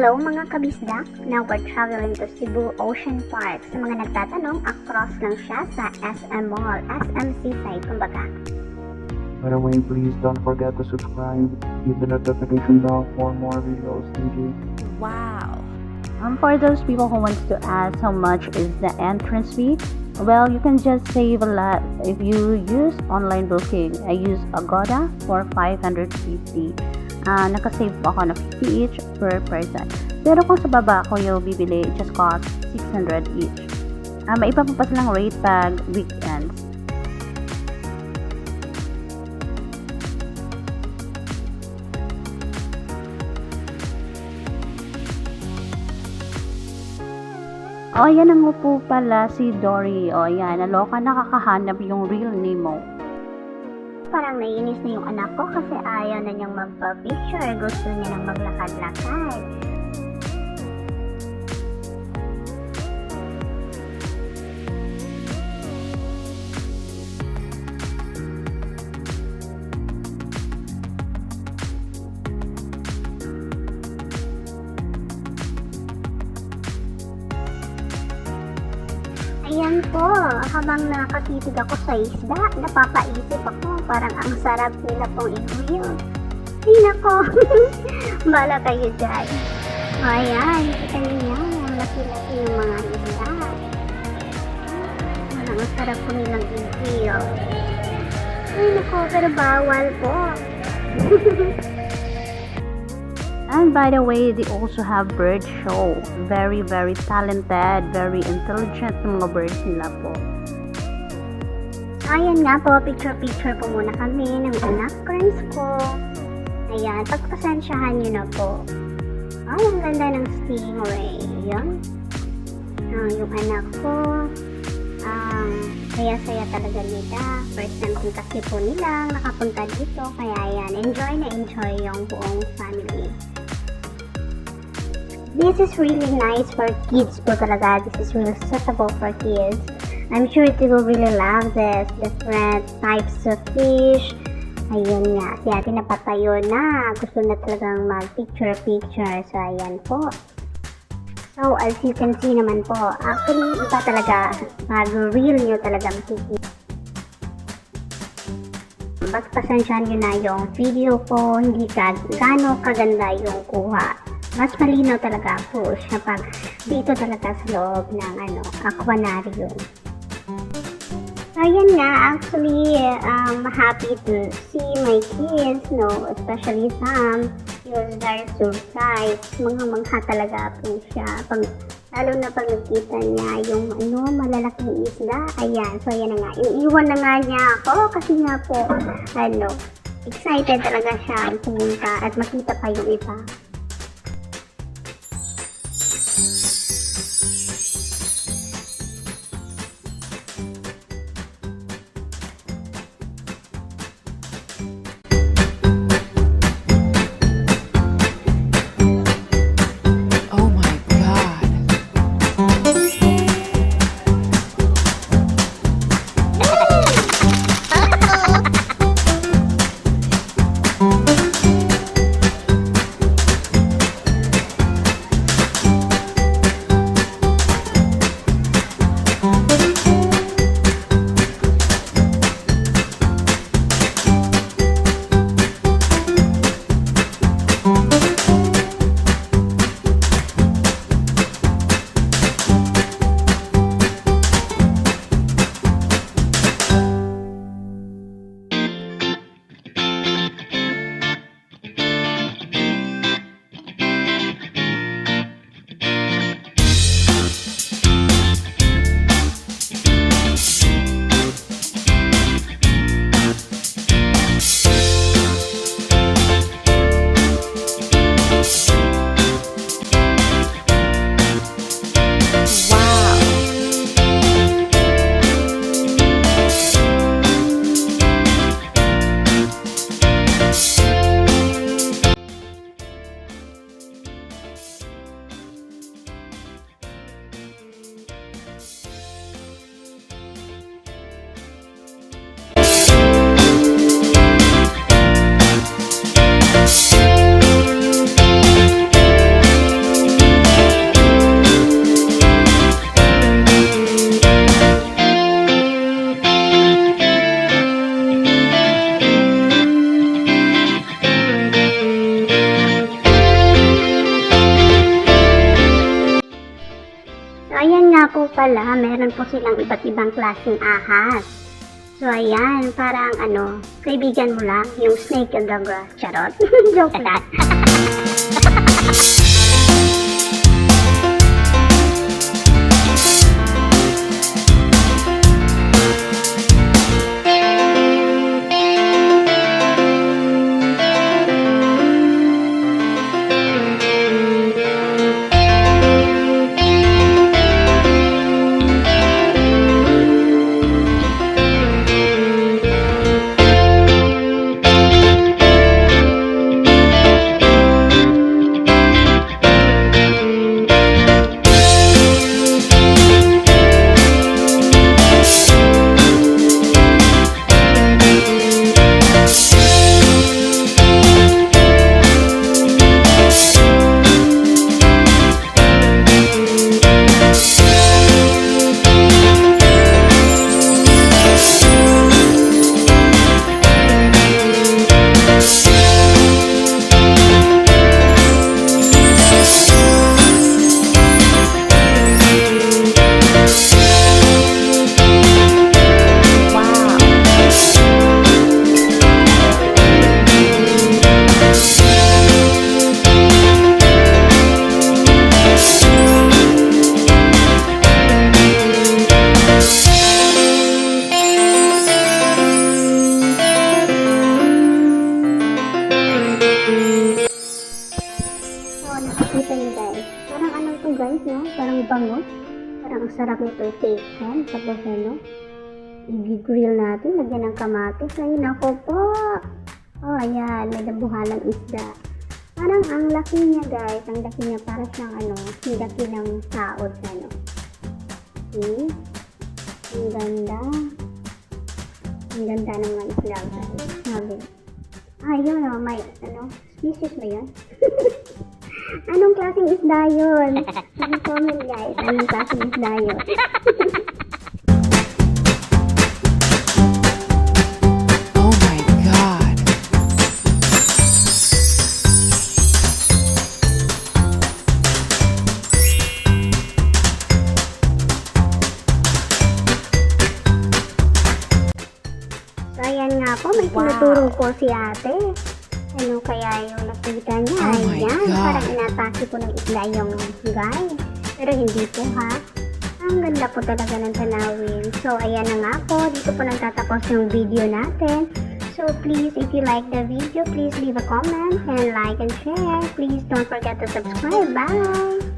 Hello mga kabisdak! Now we're traveling to Cebu Ocean Park. Sa mga nagtatanong, across lang siya sa SM Mall, SM Seaside kumbaga. By the way, please don't forget to subscribe, hit the notification bell for more videos. Thank you. Wow. For those people who wants to ask how much is the entrance fee, well, you can just save a lot if you use online booking. I use Agoda for 550. Nakasave po ako ng 50 each per person. Pero kung sa baba ko yung bibili, it just cost 600 each. May iba pa silang rate pag weekends. O, yan ang upo pala si Dory. O, yan. Naloka nakakahanap yung real name mo. Parang naiinis na yung anak ko kasi ayaw na niyang magpa-picture. Gusto niya nang maglakad-lakad. Ayan po, habang nakatitig ako sa isda, napapaisip ako, parang ang sarap nila pong i-grill. Ay nako, bala kayo dyan. O ayan, kita niyo, laki-laki yung mga isda. Parang ang sarap po nilang i-grill. Ay nako, pero bawal po. And by the way, they also have bird show. Very, very talented, very intelligent ng mga birds nila po. Ayan nga po, picture-picture po muna kami ng anak friends ko. Ayan, pagpasensyahan nyo na po. Ay, ang ganda ng stingray. Yan. Yung anak ko, saya-saya talaga nila. First time din kasi po nila nakapunta dito. Kaya ayan, enjoy na enjoy yung buong family. This is really nice for kids po talaga. This is really suitable for kids. I'm sure they will really love this. Different types of fish. Ayun nga. Si ate napatayo na. Gusto na talagang mag-picture-picture. So, ayan po. So, as you can see naman po, actually, iba talaga. Mag-real nyo talaga makikita. Pagpasensyahan nyo na yung video ko. Hindi gano'ng kaganda yung kuha. Mas malinaw talaga po siya pag dito talaga sa loob ng aquarium. So, ayan nga, actually, I'm happy to see my kids, especially Sam. He was very surprised. Mangha-mangha talaga po siya. Lalo na pag nakita niya yung malalaking isda. Ayan, so ayan na nga. Iiwan na nga niya ako kasi nga po, excited talaga siya pumunta at makita pa yung iba. pala, meron po silang iba't ibang klaseng ahas. So, ayan, parang kaibigan mo lang, yung snake and the grass. Charot. Joke lang. Nakikita niyo guys, parang to guys, no? Parang bangus. Parang ang sarap nito i-taken. Tapos i-grill natin, lagyan ng kamatis. Ay, nako po! Oh, ayan, may nabuhalang isda. Parang ang laki niya guys, ang laki niya para siyang ang laki ng taod, See? Ang ganda. Ang ganda naman isda guys. Sabi. Yun may, species ba yun? Anong klaseng isda yun? Comment guys, anong klaseng isda yun? Oh my God. So ayan nga po, may tinuturo po si ate. Kaya yung nakita niya, Oh my ayan, God. parang inatake po ng isla yung guys. Pero hindi po ha. Ang ganda po talaga ng tanawin. So ayan na nga po, dito po nagtatapos yung video natin. So please, if you like the video, please leave a comment and like and share. Please don't forget to subscribe. Bye!